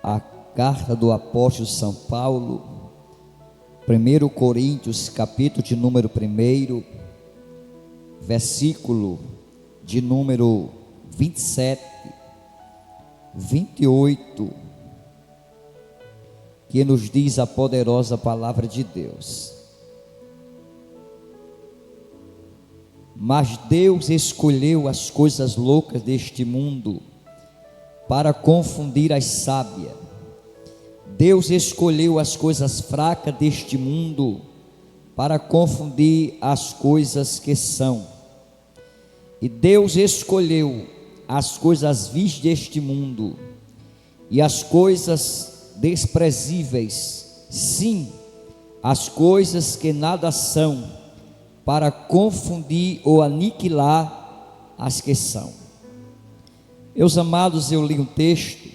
A carta do apóstolo São Paulo, 1 Coríntios, capítulo de número 1, versículo de número 27, 28, que nos diz a poderosa palavra de Deus. Mas Deus escolheu as coisas loucas deste mundo para confundir as sábias. Deus escolheu as coisas fracas deste mundo para confundir as coisas que são. E Deus escolheu as coisas vis deste mundo e as coisas desprezíveis, sim, as coisas que nada são, para confundir ou aniquilar as que são. Meus amados, eu li um texto.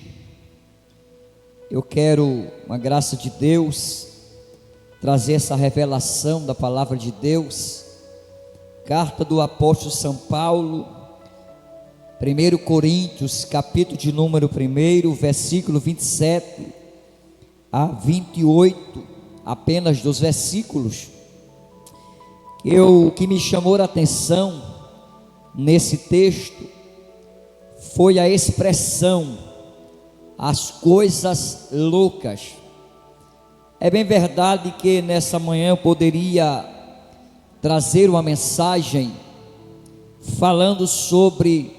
Eu quero, uma graça de Deus, trazer essa revelação da palavra de Deus. Carta do apóstolo São Paulo, 1 Coríntios, capítulo de número 1, versículo 27 a 28, apenas dos versículos. O que me chamou a atenção nesse texto foi a expressão, as coisas loucas. É bem verdade que nessa manhã eu poderia trazer uma mensagem falando sobre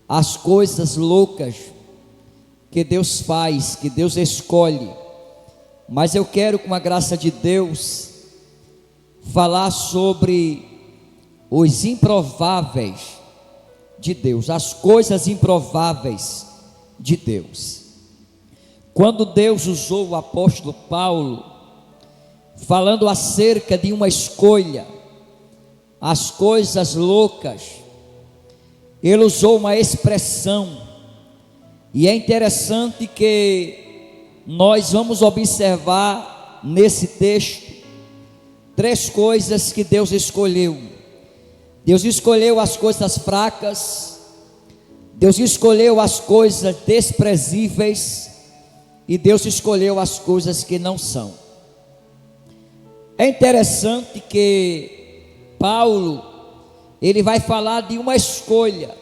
as coisas loucas que Deus faz, que Deus escolhe, mas eu quero, com a graça de Deus, falar sobre os improváveis de Deus, as coisas improváveis de Deus. Quando Deus usou o apóstolo Paulo, falando acerca de uma escolha, as coisas loucas, ele usou uma expressão, e é interessante que nós vamos observar nesse texto três coisas que Deus escolheu. Deus escolheu as coisas fracas, Deus escolheu as coisas desprezíveis, e Deus escolheu as coisas que não são. É interessante que Paulo, ele vai falar de uma escolha.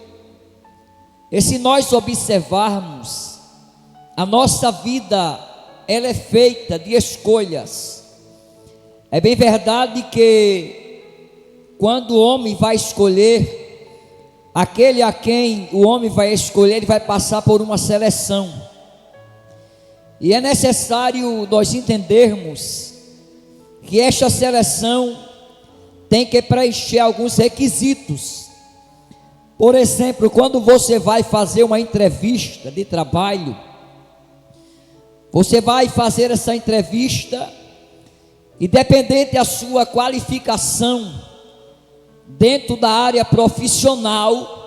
E se nós observarmos, a nossa vida, ela é feita de escolhas. É bem verdade que quando o homem vai escolher, aquele a quem o homem vai escolher, ele vai passar por uma seleção. E é necessário nós entendermos que esta seleção tem que preencher alguns requisitos. Por exemplo, quando você vai fazer uma entrevista de trabalho, você vai fazer essa entrevista, independente da sua qualificação dentro da área profissional,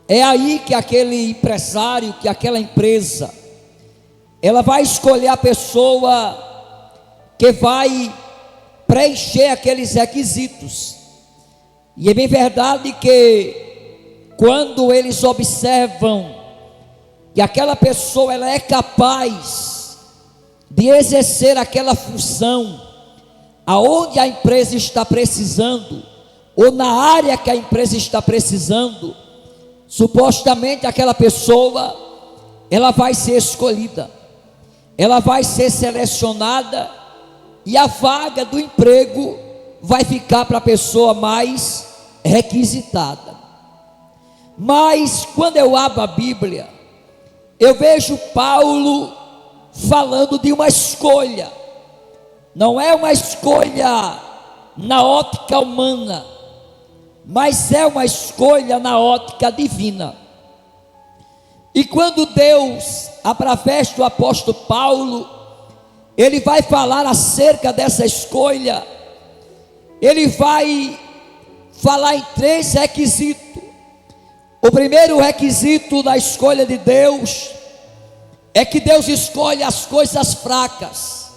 é aí que aquele empresário, que aquela empresa, ela vai escolher a pessoa que vai preencher aqueles requisitos. E é bem verdade que quando eles observam que aquela pessoa ela é capaz de exercer aquela função aonde a empresa está precisando, ou na área que a empresa está precisando, supostamente aquela pessoa, ela vai ser escolhida, ela vai ser selecionada, e a vaga do emprego vai ficar para a pessoa mais requisitada. Mas quando eu abro a Bíblia, eu vejo Paulo falando de uma escolha. Não é uma escolha na ótica humana, mas é uma escolha na ótica divina. E quando Deus, através do apóstolo Paulo, ele vai falar acerca dessa escolha, ele vai falar em três requisitos. O primeiro requisito da escolha de Deus é que Deus escolhe as coisas fracas.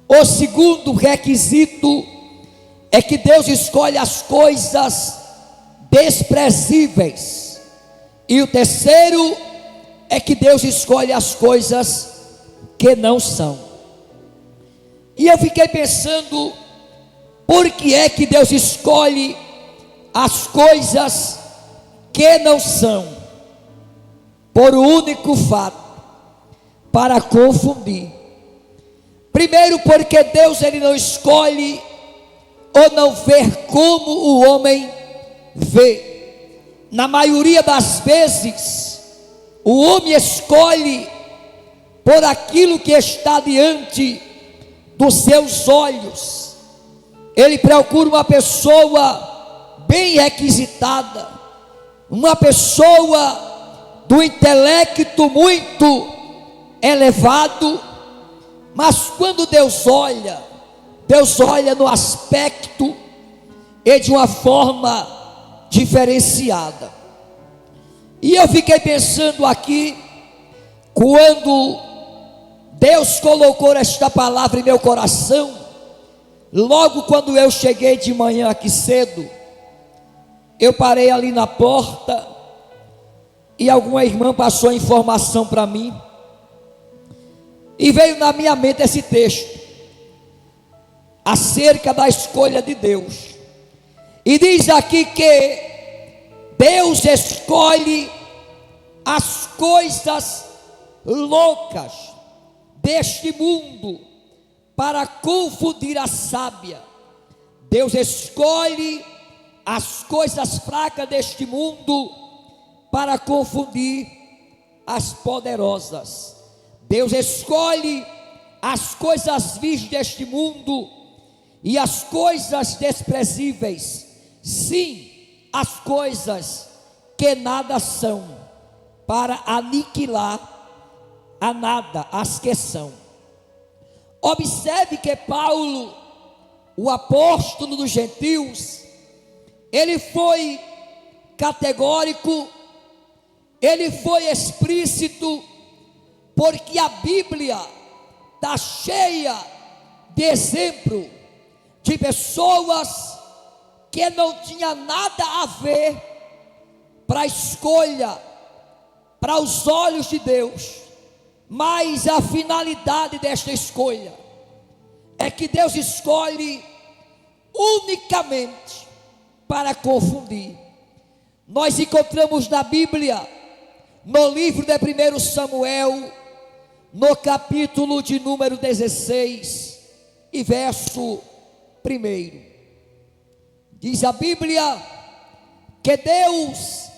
O segundo requisito é que Deus escolhe as coisas desprezíveis. E o terceiro é que Deus escolhe as coisas que não são. E eu fiquei pensando, por que é que Deus escolhe as coisas que não são? Por um único fato: para confundir. Primeiro, porque Deus ele não escolhe ou não vê como o homem vê. Na maioria das vezes, o homem escolhe por aquilo que está diante dos seus olhos. Ele procura uma pessoa bem requisitada, uma pessoa do intelecto muito elevado, mas quando Deus olha no aspecto e de uma forma diferenciada. E eu fiquei pensando aqui, quando Deus colocou esta palavra em meu coração, logo quando eu cheguei de manhã aqui cedo, eu parei ali na porta e alguma irmã passou a informação para mim, e veio na minha mente esse texto acerca da escolha de Deus. E diz aqui que Deus escolhe as coisas loucas deste mundo para confundir a sábia. Deus escolhe as coisas fracas deste mundo para confundir as poderosas. Deus escolhe as coisas vis deste mundo e as coisas desprezíveis, sim, as coisas que nada são, para aniquilar a nada as que são. Observe que Paulo, o apóstolo dos gentios, ele foi categórico, ele foi explícito, porque a Bíblia está cheia de exemplo de pessoas que não tinha nada a ver para a escolha, para os olhos de Deus, mas a finalidade desta escolha é que Deus escolhe unicamente para confundir. Nós encontramos na Bíblia, no livro de 1 Samuel, no capítulo de número 16 e verso 1, diz a Bíblia que Deus,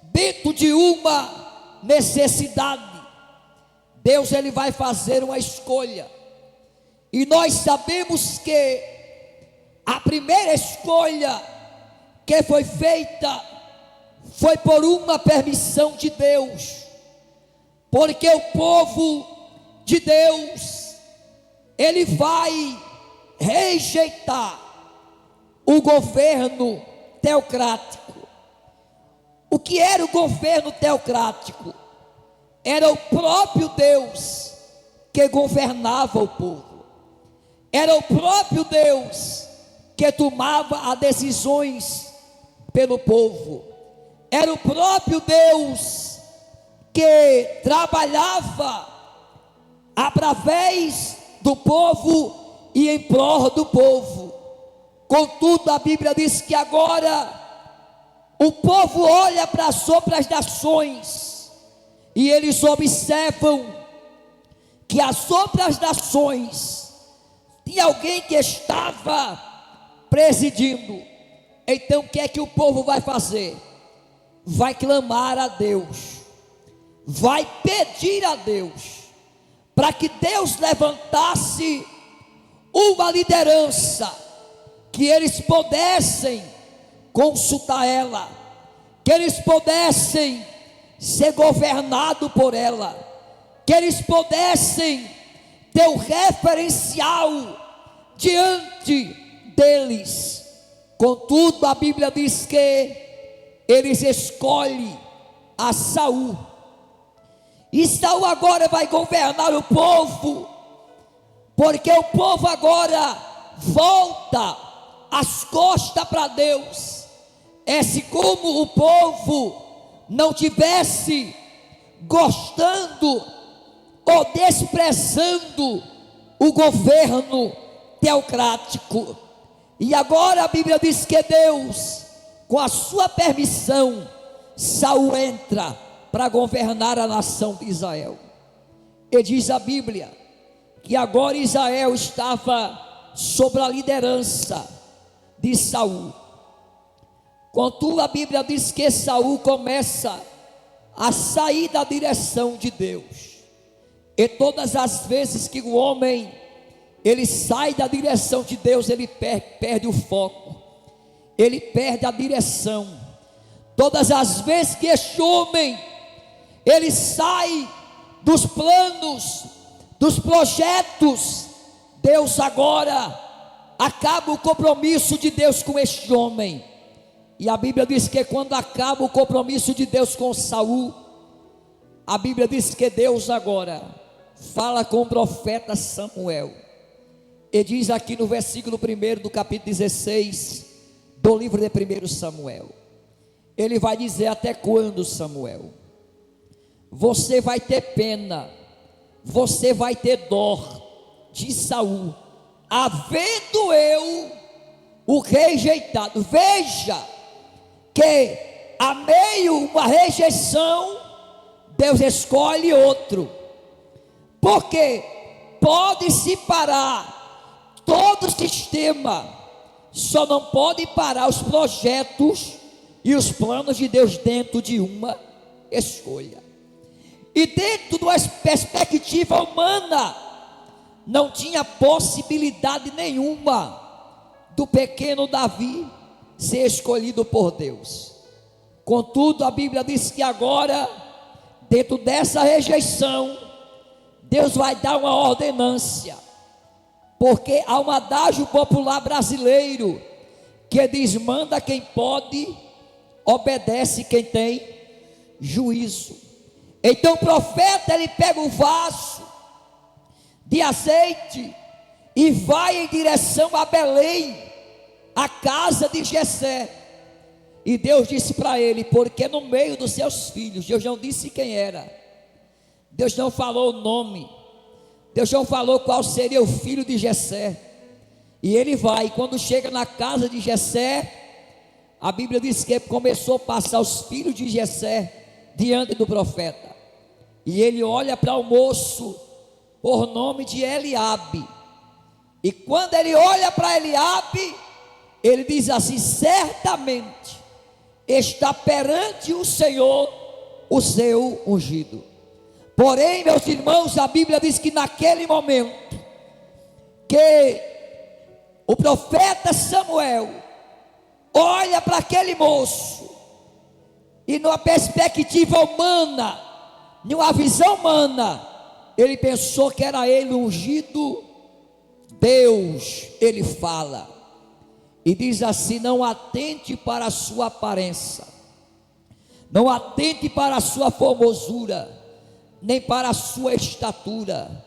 dentro de uma necessidade, Deus ele vai fazer uma escolha. E nós sabemos que a primeira escolha que foi feita foi por uma permissão de Deus, porque o povo de Deus ele vai rejeitar o governo teocrático. O que era o governo teocrático? Era o próprio Deus que governava o povo. Era o próprio Deus que tomava as decisões pelo povo. Era o próprio Deus que trabalhava através do povo e em prol do povo. Contudo, a Bíblia diz que agora o povo olha para as outras nações e eles observam que as outras nações tinha alguém que estava presidindo. Então o que é que o povo vai fazer? Vai clamar a Deus, vai pedir a Deus para que Deus levantasse uma liderança, que eles pudessem consultar ela, que eles pudessem ser governados por ela, que eles pudessem ter um referencial diante deles. Contudo, a Bíblia diz que eles escolhem a Saul, e Saul agora vai governar o povo, porque o povo agora volta as costas para Deus. É se como o povo não tivesse gostando ou desprezando o governo teocrático. E agora a Bíblia diz que Deus, com a sua permissão, Saul entra para governar a nação de Israel. E diz a Bíblia que agora Israel estava sob a liderança de Saul. Contudo, a Bíblia diz que Saul começa a sair da direção de Deus. E todas as vezes que o homem ele sai da direção de Deus, ele perde o foco, ele perde a direção. Todas as vezes que este homem ele sai dos planos, dos projetos, Deus agora acaba o compromisso de Deus com este homem. E a Bíblia diz que quando acaba o compromisso de Deus com Saul, a Bíblia diz que Deus agora fala com o profeta Samuel. E diz aqui no versículo 1 do capítulo 16 do livro de 1 Samuel. Ele vai dizer: até quando, Samuel? Você vai ter pena, você vai ter dó de Saul, havendo eu o rejeitado. Veja que a meio uma rejeição, Deus escolhe outro, porque pode-se parar todo o sistema, só não pode parar os projetos e os planos de Deus dentro de uma escolha. E dentro de uma perspectiva humana, não tinha possibilidade nenhuma do pequeno Davi ser escolhido por Deus. Contudo, a Bíblia diz que agora, dentro dessa rejeição, Deus vai dar uma ordenância, porque há um adágio popular brasileiro que diz: manda quem pode, obedece quem tem juízo. Então o profeta ele pega um vaso de azeite e vai em direção a Belém, a casa de Jessé. E Deus disse para ele: porque no meio dos seus filhos, Deus não disse quem era, Deus não falou o nome, Deus não falou qual seria o filho de Jessé. E ele vai, quando chega na casa de Jessé, a Bíblia diz que começou a passar os filhos de Jessé diante do profeta. E ele olha para o moço por nome de Eliabe. E quando ele olha para Eliabe, ele diz assim: certamente está perante o Senhor o seu ungido. Porém, meus irmãos, a Bíblia diz que naquele momento que o profeta Samuel olha para aquele moço, e numa perspectiva humana, numa visão humana, ele pensou que era ele ungido. Deus, ele fala e diz assim: não atente para a sua aparência, não atente para a sua formosura, nem para a sua estatura,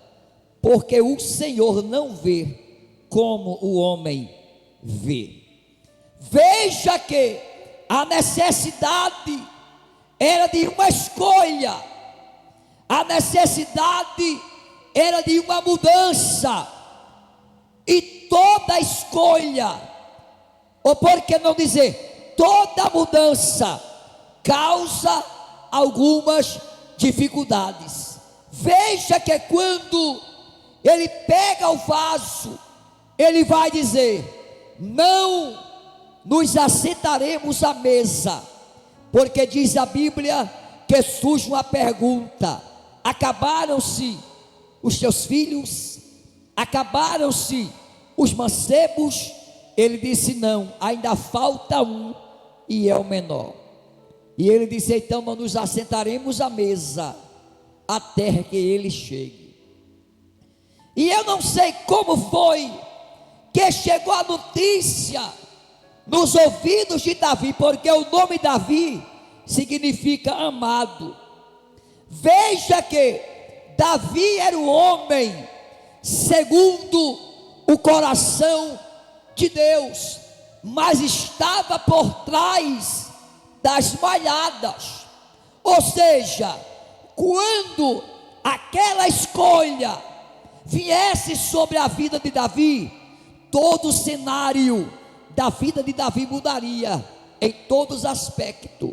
porque o Senhor não vê como o homem vê. Veja que a necessidade era de uma escolha, a necessidade era de uma mudança, e toda escolha, ou por que não dizer, toda mudança causa algumas dificuldades. Veja que quando ele pega o vaso, ele vai dizer: não nos assentaremos à mesa, porque diz a Bíblia que surge uma pergunta: acabaram-se os teus filhos? Acabaram-se os mancebos? Ele disse: não, ainda falta um, e é o menor. E ele disse: então não nos assentaremos à mesa até que ele chegue. E eu não sei como foi que chegou a notícia nos ouvidos de Davi, porque o nome Davi significa amado. Veja que Davi era o homem segundo o coração de Deus, mas estava por trás das malhadas, ou seja, quando aquela escolha viesse sobre a vida de Davi, todo o cenário da vida de Davi mudaria em todos os aspectos,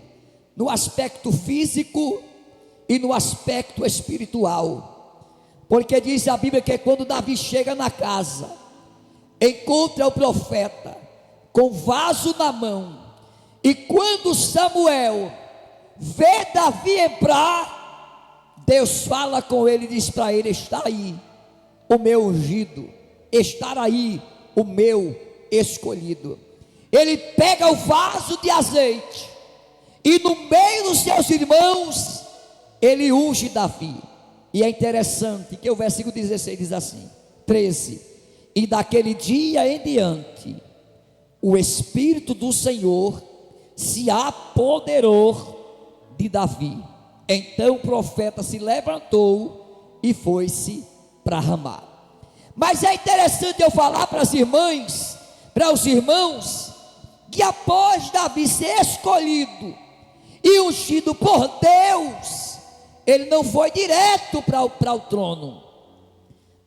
no aspecto físico e no aspecto espiritual, porque diz a Bíblia que quando Davi chega na casa, encontra o profeta com vaso na mão, e quando Samuel vê Davi entrar, Deus fala com ele e diz para ele: está aí o meu ungido, está aí o meu escolhido. Ele pega o vaso de azeite e no meio dos seus irmãos ele unge Davi. E é interessante que o versículo 16 diz assim, 13: e daquele dia em diante o Espírito do Senhor se apoderou de Davi. Então o profeta se levantou e foi-se para Ramá. Mas é interessante eu falar para as irmãs, para os irmãos, que após Davi ser escolhido e ungido por Deus, ele não foi direto para o trono.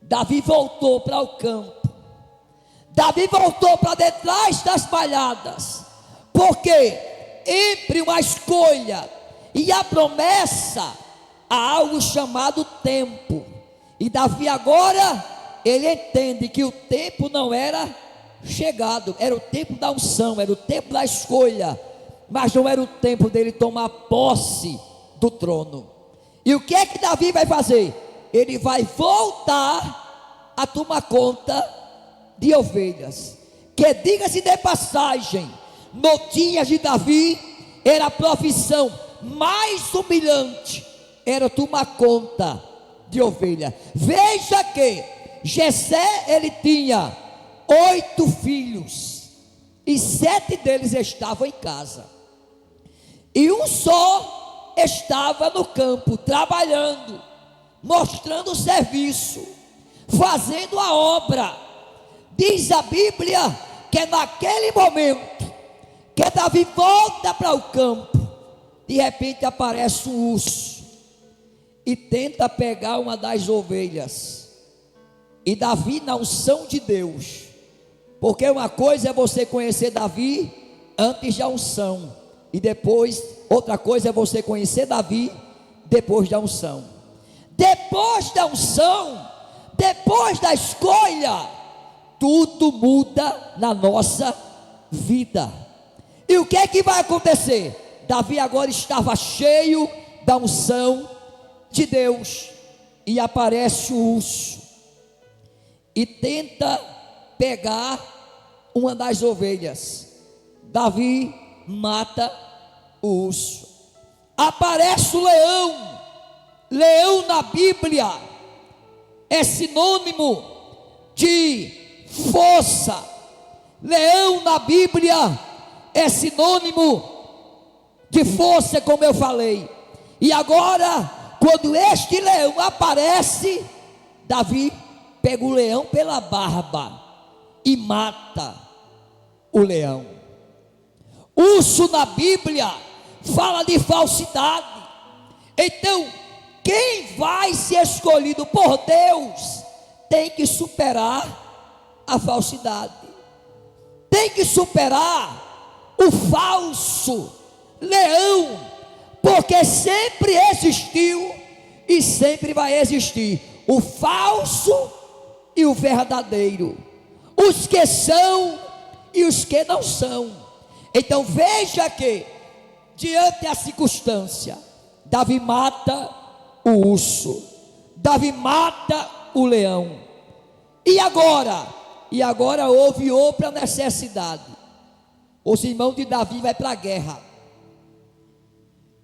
Davi voltou para o campo, Davi voltou para detrás das malhadas, porque entre uma escolha e a promessa há algo chamado tempo. E Davi agora, ele entende que o tempo não era chegado, era o tempo da unção, era o tempo da escolha, mas não era o tempo dele tomar posse do trono. E o que é que Davi vai fazer? Ele vai voltar a tomar conta de ovelhas, que diga-se de passagem, no dia de Davi, era a profissão mais humilhante, era tomar conta de ovelha. Veja que Jessé, ele tinha 8 filhos, e 7 deles estavam em casa, e um só estava no campo, trabalhando, mostrando o serviço, fazendo a obra. Diz a Bíblia que naquele momento que Davi volta para o campo, de repente aparece um urso e tenta pegar uma das ovelhas. E Davi, na unção de Deus, porque uma coisa é você conhecer Davi antes da unção, e depois, outra coisa é você conhecer Davi depois da unção. Depois da unção, depois da escolha, tudo muda na nossa vida. E o que é que vai acontecer? Davi agora estava cheio da unção de Deus, e aparece o urso e tenta pegar uma das ovelhas. Davi mata o urso. Aparece o leão. Leão na Bíblia é sinônimo de força. Leão na Bíblia é sinônimo de força, como eu falei. E agora, quando este leão aparece, Davi pega o leão pela barba e mata o leão. Urso na Bíblia fala de falsidade. Então, quem vai ser escolhido por Deus tem que superar a falsidade, tem que superar o falso leão, porque sempre existiu e sempre vai existir o falso e o verdadeiro, os que são e os que não são. Então veja que, diante da circunstância, Davi mata o urso, Davi mata o leão. E agora houve outra necessidade. Os irmãos de Davi vai para a guerra.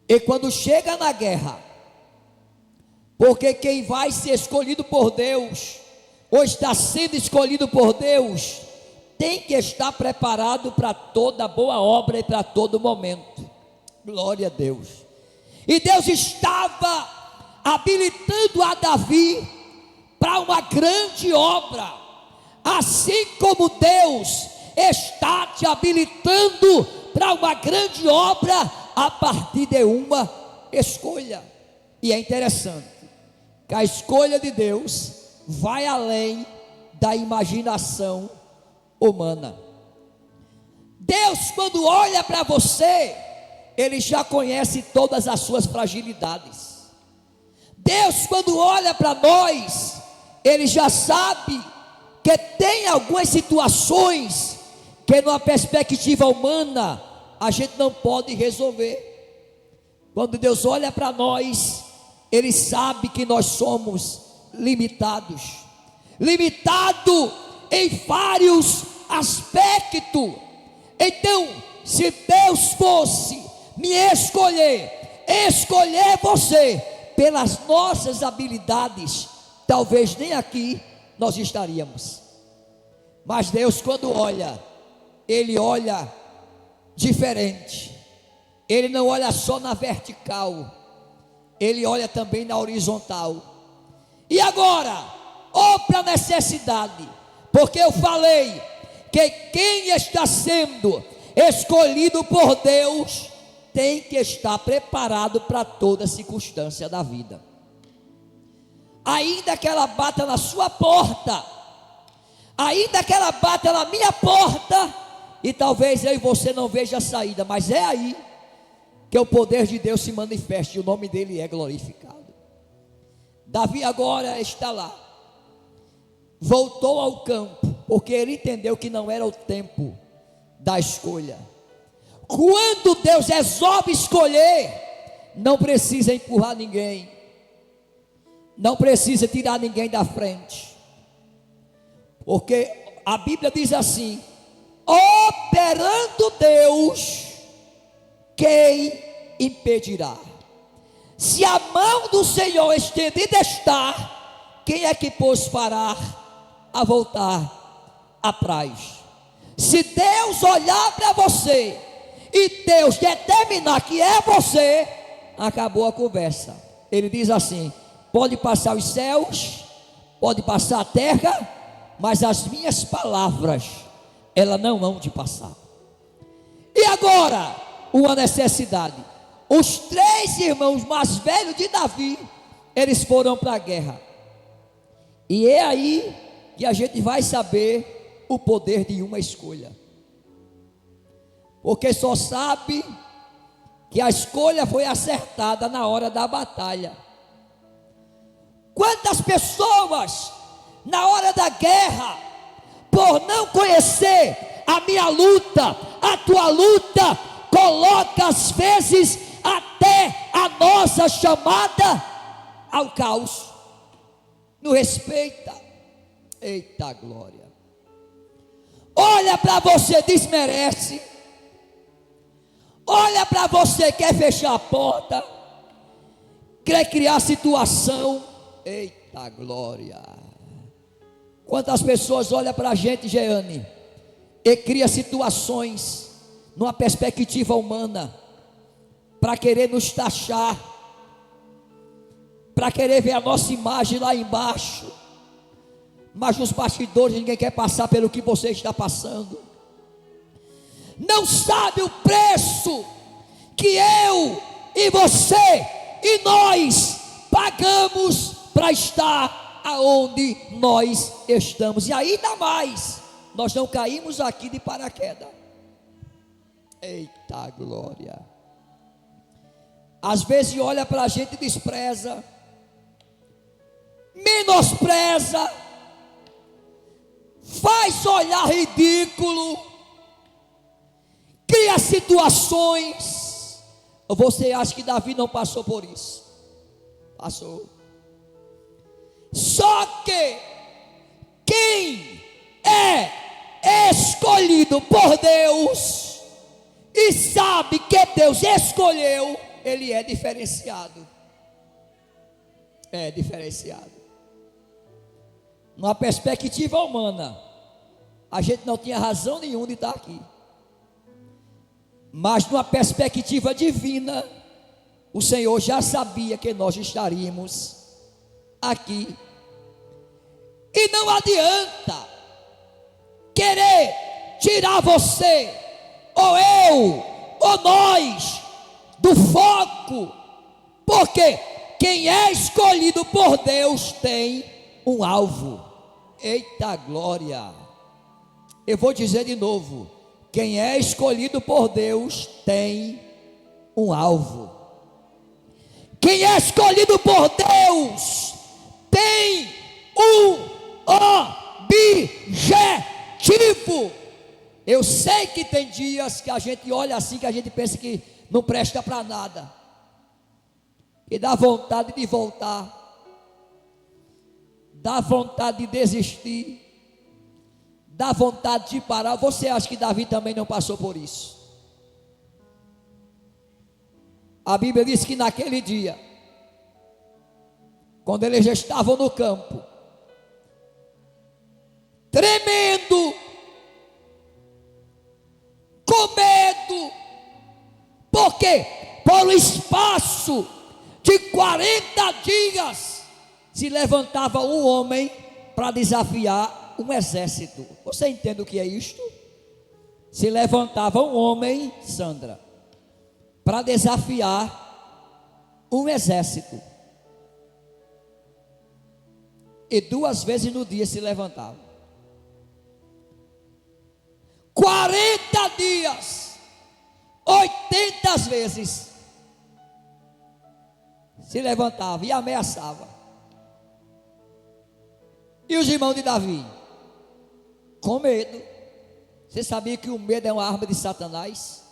E quando chega na guerra, porque quem vai ser escolhido por Deus, ou está sendo escolhido por Deus, tem que estar preparado para toda boa obra e para todo momento. Glória a Deus. E Deus estava habilitando a Davi para uma grande obra, assim como Deus está te habilitando para uma grande obra a partir de uma escolha. E é interessante que a escolha de Deus vai além da imaginação humana. Deus, quando olha para você, Ele já conhece todas as suas fragilidades. Deus, quando olha para nós, Ele já sabe que tem algumas situações que numa perspectiva humana a gente não pode resolver. Quando Deus olha para nós, Ele sabe que nós somos limitados, em vários aspectos. Então, se Deus fosse me escolher você pelas nossas habilidades, talvez nem aqui nós estaríamos. Mas Deus, quando olha, Ele olha diferente. Ele não olha só na vertical, Ele olha também na horizontal. E agora, para a necessidade, porque eu falei que quem está sendo escolhido por Deus tem que estar preparado para toda circunstância da vida. Ainda que ela bata na sua porta, ainda que ela bata na minha porta, e talvez eu e você não veja a saída, mas é aí que o poder de Deus se manifeste e o nome dele é glorificado. Davi agora está lá, voltou ao campo, porque ele entendeu que não era o tempo da escolha. Quando Deus resolve escolher, não precisa empurrar ninguém, não precisa tirar ninguém da frente, porque a Bíblia diz assim: operando Deus, quem impedirá? Se a mão do Senhor estendida está, quem é que pôs parar a voltar atrás? Se Deus olhar para você e Deus determinar que é você, acabou a conversa. Ele diz assim: pode passar os céus, pode passar a terra, mas as minhas palavras, elas não vão te passar. E agora, uma necessidade. Os 3 irmãos mais velhos de Davi, eles foram para a guerra. E é aí que a gente vai saber o poder de uma escolha. Porque só sabe que a escolha foi acertada na hora da batalha. Quantas pessoas, na hora da guerra, por não conhecer a minha luta, a tua luta, coloca às vezes até a nossa chamada ao caos, não respeita. Eita glória! Olha para você, desmerece. Olha para você, quer fechar a porta, quer criar situação. Eita glória! Quantas pessoas olham para a gente, Jeane, e cria situações numa perspectiva humana, para querer nos taxar, para querer ver a nossa imagem lá embaixo, mas nos bastidores ninguém quer passar pelo que você está passando. Não sabe o preço que eu e você e nós pagamos para estar aonde nós estamos. E ainda mais, nós não caímos aqui de paraquedas. Eita glória! Às vezes olha para a gente e despreza, menospreza, faz olhar ridículo, cria situações. Você acha que Davi não passou por isso? Passou. Só que quem é escolhido por Deus e sabe que Deus escolheu, ele é diferenciado. É diferenciado. Numa perspectiva humana, a gente não tinha razão nenhuma de estar aqui. Mas numa perspectiva divina, o Senhor já sabia que nós estaríamos aqui. E não adianta querer tirar você, ou eu, ou nós, do foco. Porque quem é escolhido por Deus tem um alvo. Eita glória! Eu vou dizer de novo: quem é escolhido por Deus tem um alvo. Quem é escolhido por Deus tem um objetivo. Eu sei que tem dias que a gente olha assim, que a gente pensa que não presta para nada, e dá vontade de voltar, dá vontade de desistir, dá vontade de parar. Você acha que Davi também não passou por isso? A Bíblia diz que naquele dia, quando eles já estavam no campo, tremendo, com medo, porque por um espaço de 40 dias se levantava um homem para desafiar um exército. Você entende o que é isto? Se levantava um homem, Sandra, para desafiar um exército, e 2 vezes no dia se levantava. 40 dias, 80 vezes se levantava e ameaçava. E os irmãos de Davi, com medo. Você sabia que o medo é uma arma de Satanás?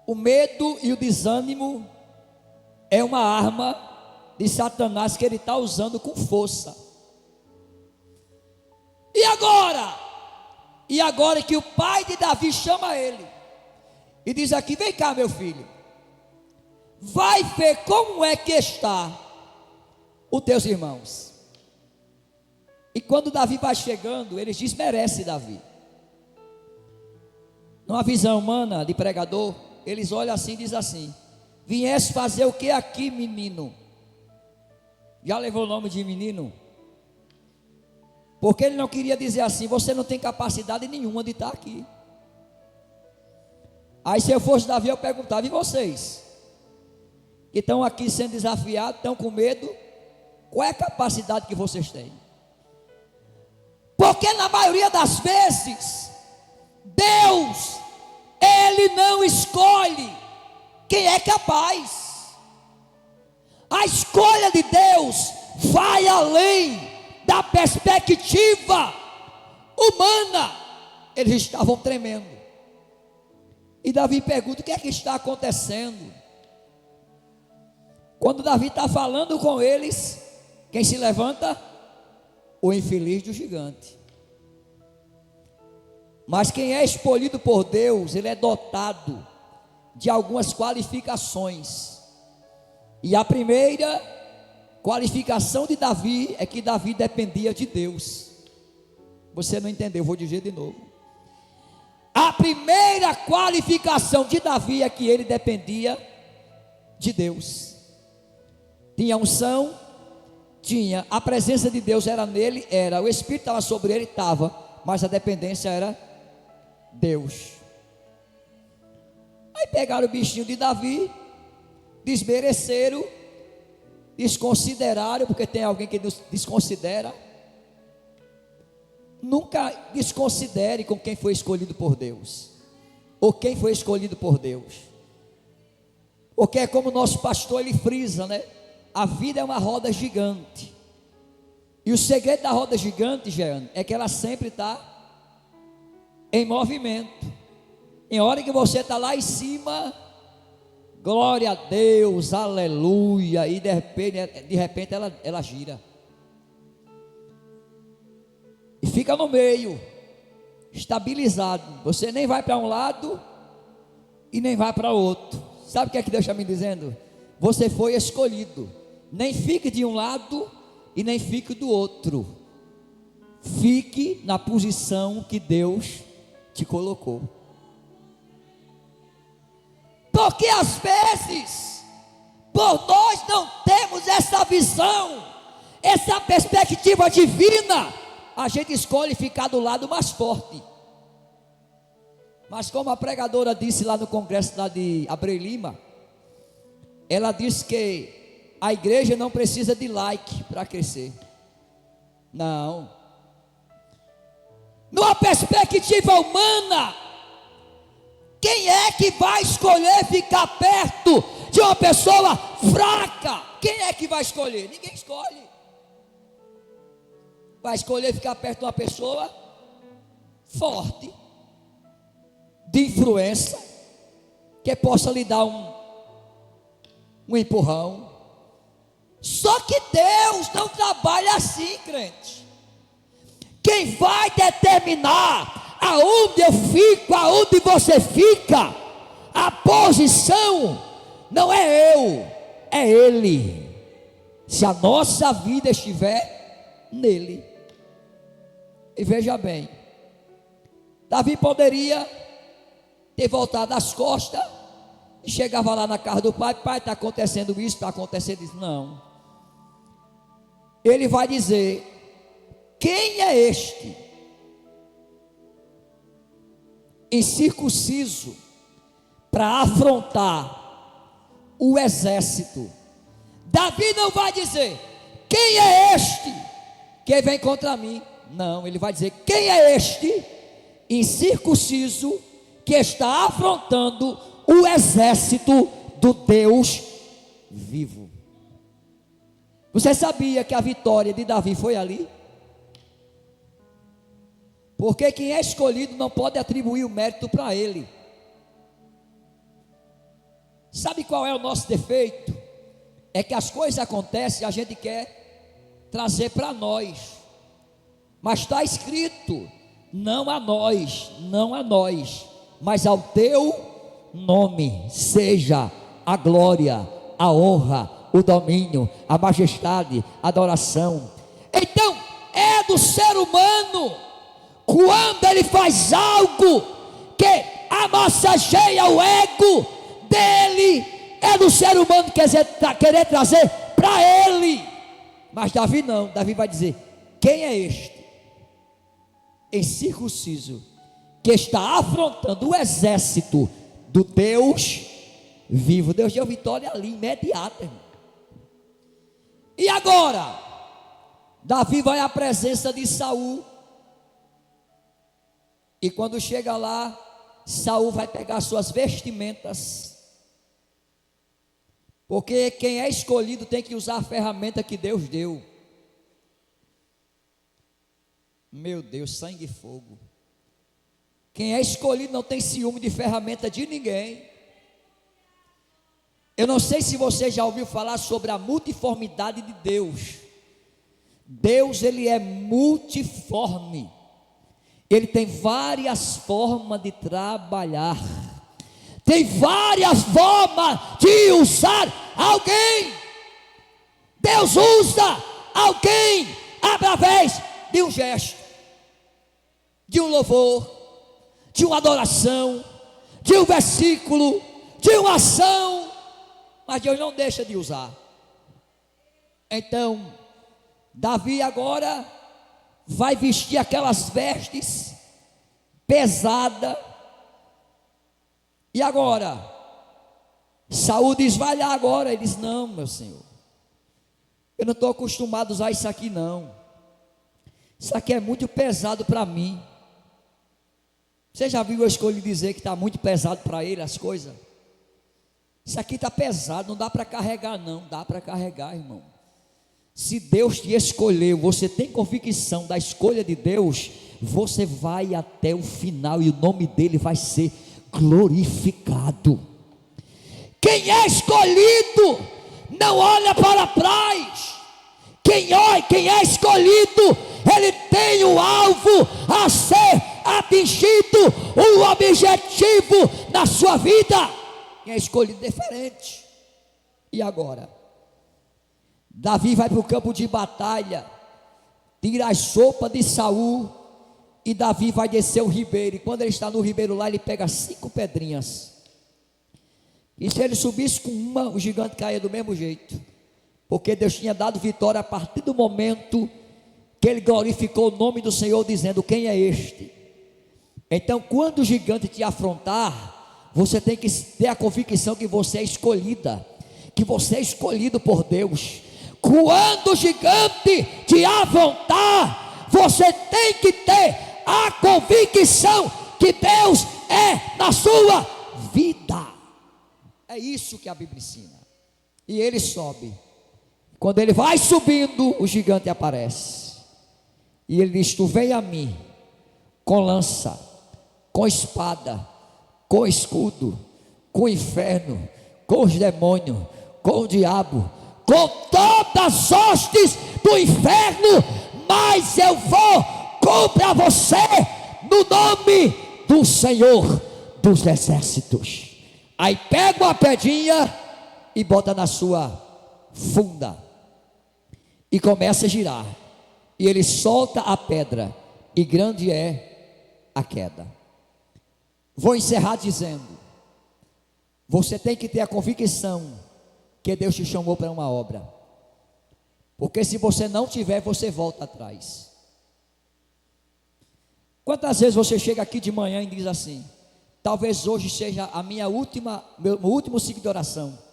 O medo e o desânimo é uma arma de Satanás que ele está usando com força. E agora? E agora que o pai de Davi chama ele e diz aqui: vem cá, meu filho, vai ver como é que está os teus irmãos. E quando Davi vai chegando, eles desmerecem Davi. Numa visão humana de pregador, eles olham assim e dizem assim: viesse fazer o que aqui, menino? Já levou o nome de menino? Porque ele não queria dizer assim: você não tem capacidade nenhuma de estar aqui. Aí se eu fosse Davi, eu perguntava: e vocês? Que estão aqui sendo desafiados, estão com medo, qual é a capacidade que vocês têm? Porque na maioria das vezes, Deus, Ele não escolhe quem é capaz. A escolha de Deus vai além da perspectiva humana. Eles estavam tremendo. E Davi pergunta: o que é que está acontecendo? Quando Davi está falando com eles, quem se levanta? O infeliz do gigante. Mas quem é escolhido por Deus, ele é dotado de algumas qualificações. E a primeira qualificação de Davi é que Davi dependia de Deus. Você não entendeu, vou dizer de novo. A primeira qualificação de Davi é que ele dependia de Deus. Tinha unção, tinha a presença de Deus, era nele, era o Espírito estava sobre ele, estava, mas a dependência era Deus. Aí pegaram o bichinho de Davi, desmereceram, desconsideraram, porque tem alguém que desconsidera. Nunca desconsidere com quem foi escolhido por Deus, ou quem foi escolhido por Deus, porque é como o nosso pastor ele frisa, né? A vida é uma roda gigante, e o segredo da roda gigante, Jeane, é que ela sempre está em movimento. Em hora que você está lá em cima, glória a Deus, aleluia, e de repente ela gira e fica no meio, estabilizado. Você nem vai para um lado e nem vai para outro. Sabe o que é que Deus está me dizendo? Você foi escolhido, nem fique de um lado e nem fique do outro. Fique na posição que Deus te colocou. Porque às vezes, por nós não temos essa visão, essa perspectiva divina, a gente escolhe ficar do lado mais forte. Mas como a pregadora disse lá no congresso lá de Abreu Lima, ela diz que a igreja não precisa de like para crescer. Não. Numa perspectiva humana, quem é que vai escolher ficar perto de uma pessoa fraca? Quem é que vai escolher? Ninguém escolhe. Vai escolher ficar perto de uma pessoa forte, de influência, que possa lhe dar um empurrão. Só que Deus não trabalha assim, crente. Quem vai determinar aonde eu fico, aonde você fica, a posição, não é eu, é Ele. Se a nossa vida estiver nele. E veja bem, Davi poderia ter voltado as costas e chegava lá na casa do pai: pai, está acontecendo isso, está acontecendo isso. Não. Ele vai dizer: quem é este, incircunciso, para afrontar o exército? Davi não vai dizer: quem é este que vem contra mim? Não, ele vai dizer: quem é este incircunciso que está afrontando o exército do Deus vivo? Você sabia que a vitória de Davi foi ali? Porque quem é escolhido não pode atribuir o mérito para ele. Sabe qual é o nosso defeito? É que as coisas acontecem e a gente quer trazer para nós. Mas está escrito: não a nós, não a nós, mas ao teu nome seja a glória, a honra, o domínio, a majestade, a adoração. Então, é do ser humano, quando ele faz algo que amassageia o ego dele, é do ser humano querer trazer para ele. Mas Davi não, Davi vai dizer: quem é este incircunciso que está afrontando o exército do Deus vivo? Deus deu vitória ali, imediata, irmão. E agora, Davi vai à presença de Saul. E quando chega lá, Saul vai pegar suas vestimentas, porque quem é escolhido tem que usar a ferramenta que Deus deu. Meu Deus, sangue e fogo. Quem é escolhido não tem ciúme de ferramenta de ninguém. Eu não sei se você já ouviu falar sobre a multiformidade de Deus. Deus, ele é multiforme. Ele tem várias formas de trabalhar. Tem várias formas de usar alguém. Deus usa alguém através de um gesto, de um louvor, de uma adoração, de um versículo, de uma ação. Mas Deus não deixa de usar. Então, Davi agora vai vestir aquelas vestes pesadas. E agora, Saul diz: vai lá agora. Ele diz: não, meu senhor, eu não estou acostumado a usar isso aqui não. Isso aqui é muito pesado para mim. Você já viu eu escolhi dizer que está muito pesado para ele as coisas? Isso aqui está pesado, não dá para carregar não. Dá para carregar, irmão. Se Deus te escolheu, você tem convicção da escolha de Deus, você vai até o final e o nome dele vai ser glorificado. Quem é escolhido não olha para trás. Quem é escolhido, ele tem um alvo a ser atingido, um objetivo na sua vida. Quem é escolhido é diferente. E agora, Davi vai para o campo de batalha, tira as sopas de Saul, e Davi vai descer o ribeiro. E quando ele está no ribeiro lá, ele pega 5 pedrinhas. E se ele subisse com uma, o gigante caía do mesmo jeito, porque Deus tinha dado vitória a partir do momento que ele glorificou o nome do Senhor, dizendo: quem é este? Então, quando o gigante te afrontar, você tem que ter a convicção que você é escolhida, que você é escolhido por Deus. Quando o gigante te afrontar, você tem que ter a convicção que Deus é na sua vida. É isso que a Bíblia ensina. E ele sobe. Quando ele vai subindo, o gigante aparece. E ele diz: tu vem a mim com lança, com espada, com escudo, com o inferno, com os demônios, com o diabo, com todas as hostes do inferno, mas eu vou contra você no nome do Senhor dos exércitos. Aí pega uma pedrinha e bota na sua funda e começa a girar, e ele solta a pedra, e grande é a queda. Vou encerrar dizendo: você tem que ter a convicção que Deus te chamou para uma obra, porque se você não tiver, você volta atrás. Quantas vezes você chega aqui de manhã e diz assim: talvez hoje seja a meu último ciclo de oração.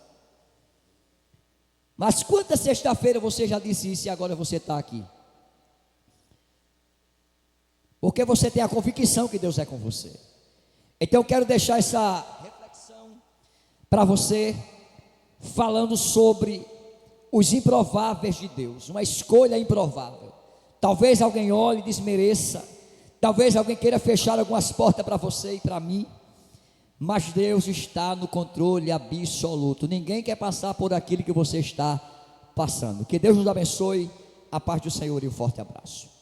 Mas quanta sexta-feira você já disse isso e agora você está aqui? Porque você tem a convicção que Deus é com você. Então eu quero deixar essa reflexão para você, falando sobre os improváveis de Deus, uma escolha improvável. Talvez alguém olhe e desmereça, talvez alguém queira fechar algumas portas para você e para mim, mas Deus está no controle absoluto. Ninguém quer passar por aquilo que você está passando. Que Deus nos abençoe. A paz do Senhor e um forte abraço.